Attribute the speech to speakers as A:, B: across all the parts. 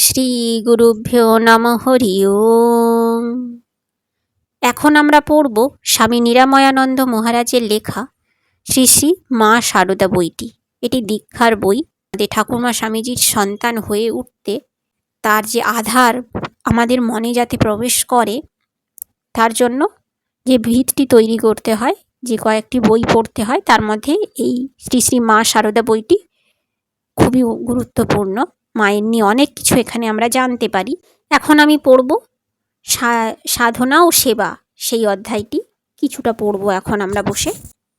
A: শ্রী গুরুভ্যো নমঃ হরি ওম। এখন আমরা পড়ব স্বামী নিরাময়ানন্দ মহারাজের লেখা শ্রী শ্রী মা সারদা বইটি। এটি দীক্ষার বই। আমাদের ঠাকুরমা স্বামীজির সন্তান হয়ে উঠতে তার যে আধার আমাদের মনে যাতে প্রবেশ করে, তার জন্য যে ভিতটি তৈরি করতে হয়, যে কয়েকটি বই পড়তে হয়, তার মধ্যে এই শ্রী শ্রী মা সারদা বইটি খুবই গুরুত্বপূর্ণ। মায়ের নিয়ে অনেক কিছু এখানে আমরা জানতে পারি। এখন আমি পড়ব সাধনা ও সেবা, সেই অধ্যায়টি কিছুটা পড়ব এখন আমরা বসে,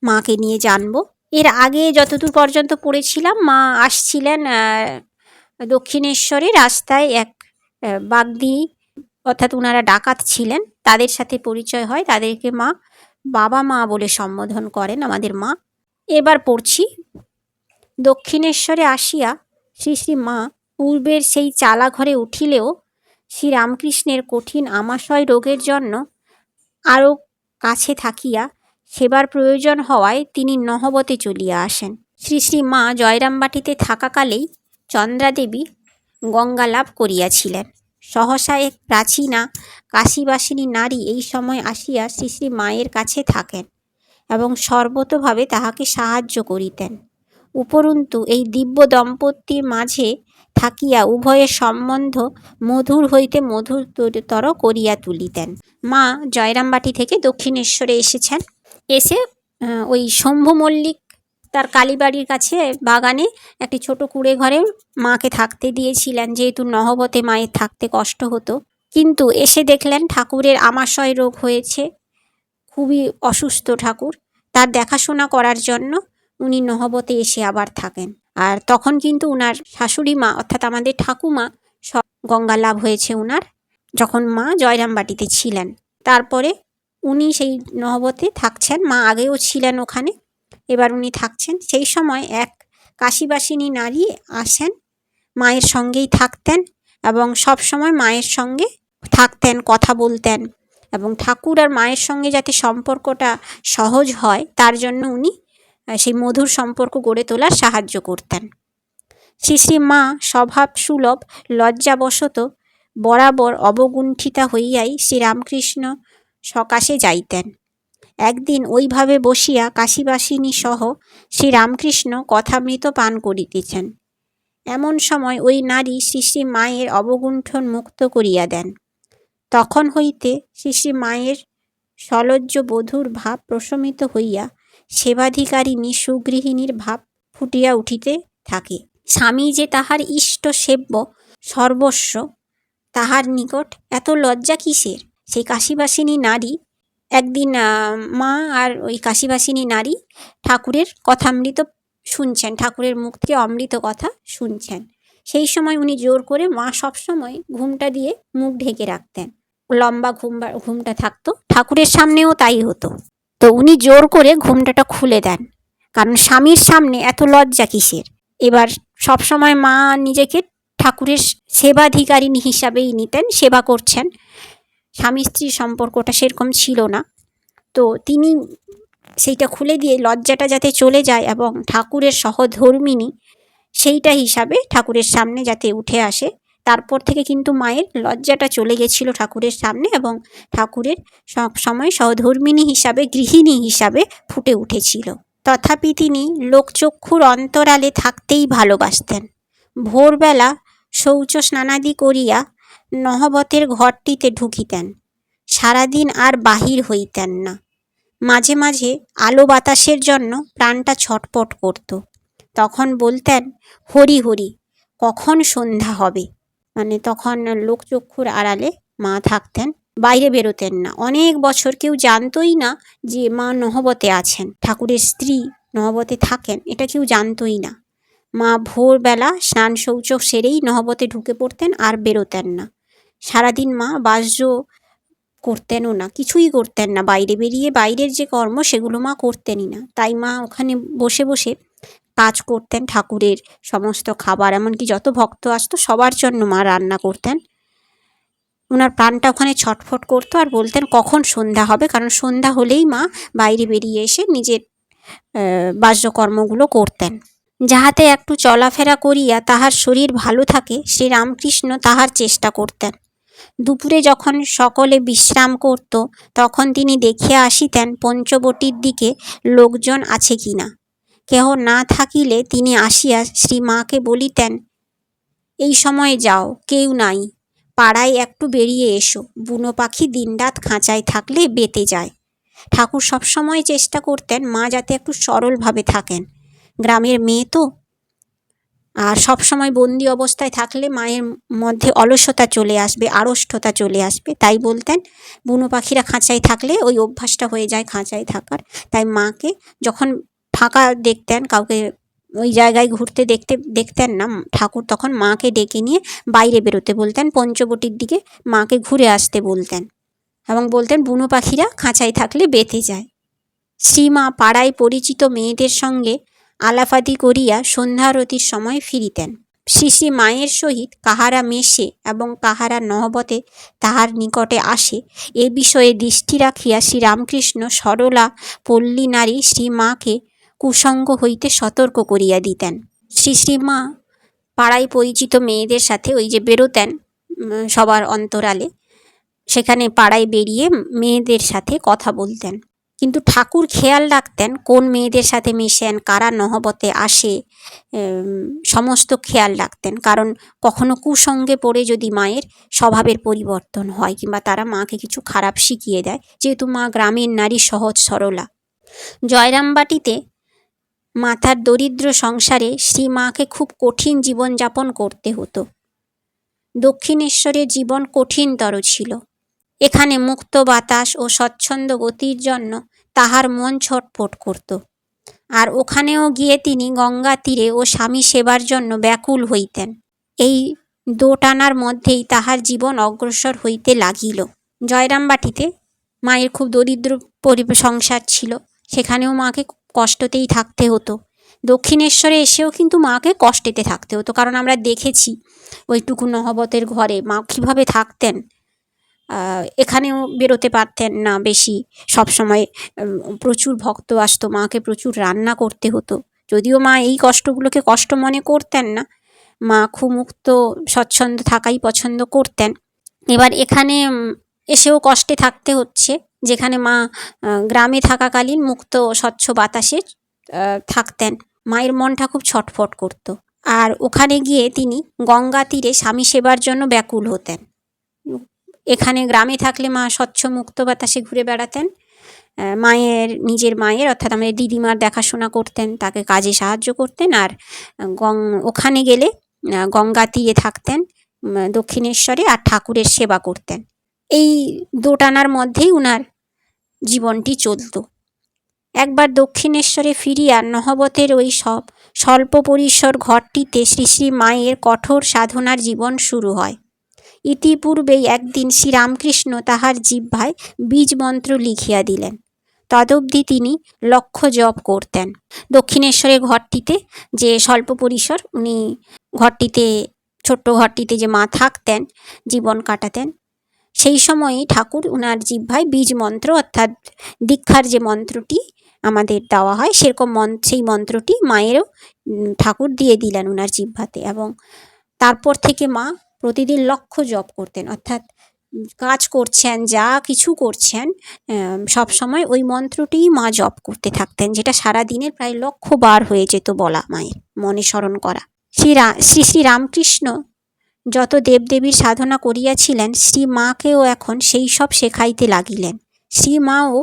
A: মাকে নিয়ে জানব। এর আগে যতদূর পর্যন্ত পড়েছিলাম, মা আসছিলেন দক্ষিণেশ্বরে, রাস্তায় এক বাগদি, অর্থাৎ ওনারা ডাকাত ছিলেন, তাদের সাথে পরিচয় হয়। তাদেরকে মা বাবা মা বলে সম্বোধন করেন আমাদের মা। এবার পড়ছি। দক্ষিণেশ্বরে আসিয়া শ্রী শ্রী মা পূর্বের সেই চালা ঘরে উঠিলেও শ্রীরামকৃষ্ণের কঠিন আমাশয় রোগের জন্য আরও কাছে থাকিয়া সেবার প্রয়োজন হওয়ায় তিনি নহবতে চলিয়া আসেন। শ্রী শ্রী মা জয়রামবাটিতে থাকাকালেই চন্দ্রাদেবী গঙ্গা লাভ করিয়াছিলেন। সহসা এক প্রাচীনা কাশীবাসিনী নারী এই সময় আসিয়া শ্রী শ্রী মায়ের কাছে থাকেন এবং সর্বতোভাবে তাহাকে সাহায্য করিতেন। উপরন্তু এই দিব্য দম্পতির মাঝে থাকিয়া উভয়ের সম্বন্ধ মধুর হইতে মধুরতর করিয়া তুলিতেন। মা জয়রামবাটি থেকে দক্ষিণেশ্বরে এসেছেন। এসে ওই শম্ভু মল্লিক তার কালীবাড়ির কাছে বাগানে একটি ছোট কুঁড়ে ঘরে মাকে থাকতে দিয়েছিলেন, যেহেতু নহবতে মায়ের থাকতে কষ্ট হতো। কিন্তু এসে দেখলেন ঠাকুরের আমাশয় রোগ হয়েছে, খুবই অসুস্থ ঠাকুর। তার দেখাশোনা করার জন্য উনি নহবতে এসে আবার থাকেন। আর তখন কিন্তু উনার শাশুড়ি মা, অর্থাৎ আমাদের ঠাকুমা, সব গঙ্গা লাভ হয়েছে উনার, যখন মা জয়রামবাটিতে ছিলেন। তারপরে উনি সেই নহবতে থাকছেন। মা আগেও ছিলেন ওখানে, এবার উনি থাকছেন। সেই সময় এক কাশীবাসিনী নারী আসেন, মায়ের সঙ্গেই থাকতেন এবং সব সময় মায়ের সঙ্গে থাকতেন, কথা বলতেন, এবং ঠাকুর আর মায়ের সঙ্গে যাতে সম্পর্কটা সহজ হয় তার জন্য উনি সেই মধুর সম্পর্ক গড়ে তোলার সাহায্য করতেন। শ্রী শ্রী মা স্বভাব সুলভ লজ্জাবশত বরাবর অবগুণ্ঠিতা হইয়াই শ্রীরামকৃষ্ণ সকাশে যাইতেন। একদিন ওইভাবে বসিয়া কাশীবাসিনী সহ শ্রীরামকৃষ্ণ কথামৃত পান করিতেছেন। এমন সময় ওই নারী শ্রী শ্রী মায়ের অবগুণ্ঠন মুক্ত করিয়া দেন। তখন হইতে শ্রী শ্রী মায়ের সলজ্জ বধূর ভাব প্রশমিত হইয়া সেবাধিকারিণী সুগৃহিণীর ভাব ফুটিয়া উঠিতে থাকে। স্বামী যে তাহার ইষ্ট সেব্য সর্বস্ব, তাহার নিকট এত লজ্জা কিসের? সেই কাশীবাসিনী নারী একদিন মা আর ওই কাশীবাসিনী নারী ঠাকুরের কথামৃত শুনছেন, ঠাকুরের মুখ থেকে অমৃত কথা শুনছেন। সেই সময় উনি জোর করে, মা সবসময় ঘুমটা দিয়ে মুখ ঢেকে রাখতেন, লম্বা ঘুমটা থাকতো, ঠাকুরের সামনেও তাই হতো। তো উনি জোর করে ঘুমটাটা খুলে দেন, কারণ স্বামীর সামনে এত লজ্জা কিসের। এবার সবসময় মা নিজেকে ঠাকুরের সেবাধিকারিণী হিসাবেই নিতেন, সেবা করছেন। স্বামী স্ত্রীর সম্পর্কটা সেরকম ছিল না। তো তিনি সেইটা খুলে দিয়ে লজ্জাটা যাতে চলে যায় এবং ঠাকুরের সহধর্মিণী সেইটা হিসাবে ঠাকুরের সামনে যাতে উঠে আসে, তারপর থেকে কিন্তু মায়ের লজ্জাটা চলে গেছিল ঠাকুরের সামনে এবং ঠাকুরের সব সময় সহধর্মিণী হিসাবে, গৃহিণী হিসাবে ফুটে উঠেছিল। তথাপি তিনি লোকচক্ষুর অন্তরালে থাকতেই ভালোবাসতেন। ভোরবেলা শৌচ স্নানাদি করিয়া নহবতের ঘরটিতে ঢুকিতেন। সারাদিন আর বাহির হইতেন না। মাঝে মাঝে আলো বাতাসের জন্য প্রাণটা ছটপট করত। তখন বলতেন, হরি হরি, কখন সন্ধ্যা হবে। মানে তখন লোকচক্ষুর আড়ালে মা থাকতেন, বাইরে বেরোতেন না। অনেক বছর কেউ জানতই না যে মা নহবতে আছেন, ঠাকুরের স্ত্রী নহবতে থাকেন, এটা কেউ জানতই না। মা ভোরবেলা স্নান শৌচ সেরেই নহবতে ঢুকে পড়তেন, আর বেরোতেন না। সারাদিন মা বাহ্য করতেনও না, কিছুই করতেন না। বাইরে বেরিয়ে বাইরের যে কর্ম সেগুলো মা করতেনই না। তাই মা ওখানে বসে বসে কাজ করতেন, ঠাকুরের সমস্ত খাবার, এমনকি যত ভক্ত আসতো সবার জন্য মা রান্না করতেন। ওনার প্রাণটা ওখানে ছটফট করতো আর বলতেন কখন সন্ধ্যা হবে, কারণ সন্ধ্যা হলেই মা বাইরে বেরিয়ে এসে নিজের বাহ্যকর্মগুলো করতেন। যাহাতে একটু চলাফেরা করিয়া তাহার শরীর ভালো থাকে শ্রীরামকৃষ্ণ তাহার চেষ্টা করতেন। দুপুরে যখন সকলে বিশ্রাম করত তখন তিনি দেখিয়া আসিতেন পঞ্চবটীর দিকে লোকজন আছে কিনা। কেহ না থাকিলে তিনি আসিয়া শ্রীমাকে বলিতেন, এই সময় যাও, কেউ নাই, পাড়ায় একটু বেরিয়ে এসো, বুনো পাখি দিনরাত খাঁচায় থাকলে বেঁতে যায়। ঠাকুর সবসময় চেষ্টা করতেন মা যাতে একটু সরলভাবে থাকেন। গ্রামের মেয়ে তো, আর সবসময় বন্দি অবস্থায় থাকলে মায়ের মধ্যে অলসতা চলে আসবে, আড়ষ্ঠতা চলে আসবে। তাই বলতেন বুনো পাখিরা খাঁচায় থাকলে ওই অভ্যাসটা হয়ে যায় খাঁচায় থাকার। তাই মাকে যখন ফাঁকা দেখতেন, কাউকে ওই জায়গায় ঘুরতে দেখতেন না ঠাকুর, তখন মাকে ডেকে নিয়ে বাইরে বেরোতে বলতেন, পঞ্চবটির দিকে মাকে ঘুরে আসতে বলতেন এবং বলতেন বুনো পাখিরা খাঁচায় থাকলে বেঁধে যায়। শ্রীমা পাড়ায় পরিচিত মেয়েদের সঙ্গে আলাপাদি করিয়া সন্ধ্যারতির সময় ফিরিতেন। শ্রী শ্রী মায়ের সহিত কাহারা মেশে এবং কাহারা নহবতে তাহার নিকটে আসে, এ বিষয়ে দৃষ্টি রাখিয়া শ্রীরামকৃষ্ণ সরলা পল্লী নারী শ্রীমাকে কুসঙ্গ হইতে সতর্ক করিয়া দিতেন। শ্রীমা পাড়ায় পরিচিত মেয়েদের সাথে ওই যে বেরোতেন সবার অন্তরালে, সেখানে পাড়ায় বেরিয়ে মেয়েদের সাথে কথা বলতেন। কিন্তু ঠাকুর খেয়াল রাখতেন কোন মেয়েদের সাথে মেশেন, কারা নহবতে আসে, সমস্ত খেয়াল রাখতেন। কারণ কখনো কুসঙ্গে পড়ে যদি মায়ের স্বভাবের পরিবর্তন হয় কিংবা তারা মাকে কিছু খারাপ শিখিয়ে দেয়, যেহেতু মা গ্রামের নারী, সহজ সরলা। জয়রামবাটিতে মাতার দরিদ্র সংসারে শ্রীমাকে খুব কঠিন জীবনযাপন করতে হতো। দক্ষিণেশ্বরের জীবন কঠিনতর ছিল। এখানে মুক্ত বাতাস ও স্বচ্ছন্দ গতির জন্য তাহার মন ছটফট করত। আর ওখানেও গিয়ে তিনি গঙ্গা তীরে ও স্বামী সেবার জন্য ব্যাকুল হইতেন। এই দোটানার মধ্যেই তাহার জীবন অগ্রসর হইতে লাগিল। জয়রামবাটিতে মায়ের খুব দরিদ্র সংসার ছিল, সেখানেও মাকে কষ্টতেই থাকতে হতো। দক্ষিণেশ্বরে এসেও কিন্তু মাকে কষ্টেতে থাকতে হতো, কারণ আমরা দেখেছি ওইটুকু নহবতের ঘরে মা কীভাবে থাকতেন। এখানেও বেরোতে পারতেন না বেশি, সবসময় প্রচুর ভক্ত আসতো, মাকে প্রচুর রান্না করতে হতো। যদিও মা এই কষ্টগুলোকে কষ্ট মনে করতেন না, মা খুব মুক্ত স্বচ্ছন্দ থাকাই পছন্দ করতেন। এবার এখানে এসেও কষ্টে থাকতে হচ্ছে, যেখানে মা গ্রামে থাকাকালীন মুক্ত স্বচ্ছ বাতাসে থাকতেন। মায়ের মনটা খুব ছটফট করত। আর ওখানে গিয়ে তিনি গঙ্গা তীরে স্বামী সেবার জন্য ব্যাকুল হতেন। এখানে গ্রামে থাকলে মা স্বচ্ছ মুক্ত বাতাসে ঘুরে বেড়াতেন, নিজের মায়ের অর্থাৎ আমাদের দিদিমার দেখাশোনা করতেন, তাকে কাজে সাহায্য করতেন। আর ওখানে গেলে গঙ্গা তীরে থাকতেন দক্ষিণেশ্বরে, আর ঠাকুরের সেবা করতেন। এই দোটানার মধ্যেই উনার জীবনটি চলত। একবার দক্ষিণেশ্বরে ফিরিয়া নহবতের ওই সব স্বল্প পরিসর ঘরটিতে শ্রী শ্রী মায়ের কঠোর সাধনার জীবন শুরু হয়। ইতিপূর্বেই একদিন শ্রীরামকৃষ্ণ তাহার জিহ্বায় বীজ মন্ত্র লিখিয়া দিলেন। তদবধি তিনি লক্ষ্য জপ করতেন। দক্ষিণেশ্বরের ঘরটিতে যে স্বল্প পরিসর, উনি ঘরটিতে, ছোট্ট ঘরটিতে যে মা থাকতেন, জীবন কাটাতেন, সেই সময়ই ঠাকুর উনার জিহ্বায় বীজ মন্ত্র অর্থাৎ দীক্ষার যে মন্ত্রটি আমাদের দেওয়া হয় সেরকম সেই মন্ত্রটি মায়েরও ঠাকুর দিয়ে দিলেন উনার জিহ্বাতে। এবং তারপর থেকে মা প্রতিদিন লক্ষ্য জপ করতেন, অর্থাৎ কাজ করছেন, যা কিছু করছেন, সব সময় ওই মন্ত্রটিই মা জপ করতে থাকতেন, যেটা সারা দিনের প্রায় 1,00,000 বার হয়ে যেত বলা, মায়ের মনে স্মরণ করা। শ্রী শ্রী রামকৃষ্ণ যত দেবদেবীর সাধনা করিয়াছিলেন, শ্রী মাকেও এখন সেই সব শেখাইতে লাগিলেন। শ্রী মাও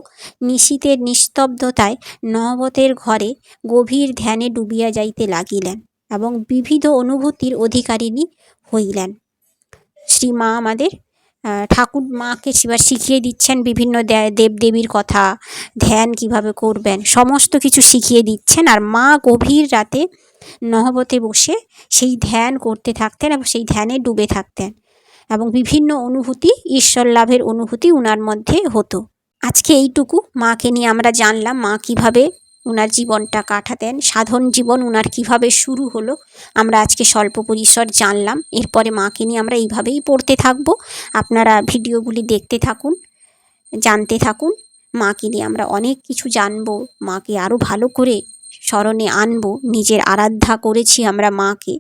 A: নিশীথের নিস্তব্ধতায় নহবতের ঘরে গভীর ধ্যানে ডুবিয়া যাইতে লাগিলেন এবং বিবিধ অনুভূতির অধিকারিণী হইলেন। শ্রী মা আমাদের ঠাকুর মাকে শিখিয়ে দিচ্ছেন বিভিন্ন দেবদেবীর কথা, ধ্যান কিভাবে করবেন, সমস্ত কিছু শিখিয়ে দিচ্ছেন। আর মা গভীর রাতে নহবতে বসে সেই ধ্যান করতে থাকতেন এবং সেই ধ্যানে ডুবে থাকতেন এবং বিভিন্ন অনুভূতি, ঈশ্বর লাভের অনুভূতি উনার মধ্যে হতো। আজকে এইটুকু মাকে নিয়ে আমরা জানলাম, মা কিভাবে উনার জীবনটা কাটাতেন, সাধন জীবন উনার কিভাবে শুরু হলো, আমরা আজকে স্বল্প পরিসর জানলাম। এরপরে মাকে নিয়ে আমরা এইভাবেই পড়তে থাকবো। আপনারা ভিডিওগুলি দেখতে থাকুন, জানতে থাকুন। মাকে নিয়ে আমরা অনেক কিছু জানবো, মাকে আরও ভালো করে স্মরণে আনবো, নিজের আরাধ্যা করেছি আমরা মাকে,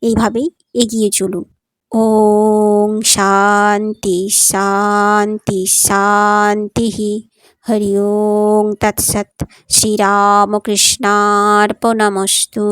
A: এইভাবেই এগিয়ে চলুন। ওং শান্তি শান্তি শান্তিঃ। হরি ওং তৎসৎ। শ্রীরামকৃষ্ণার্পণমস্তু।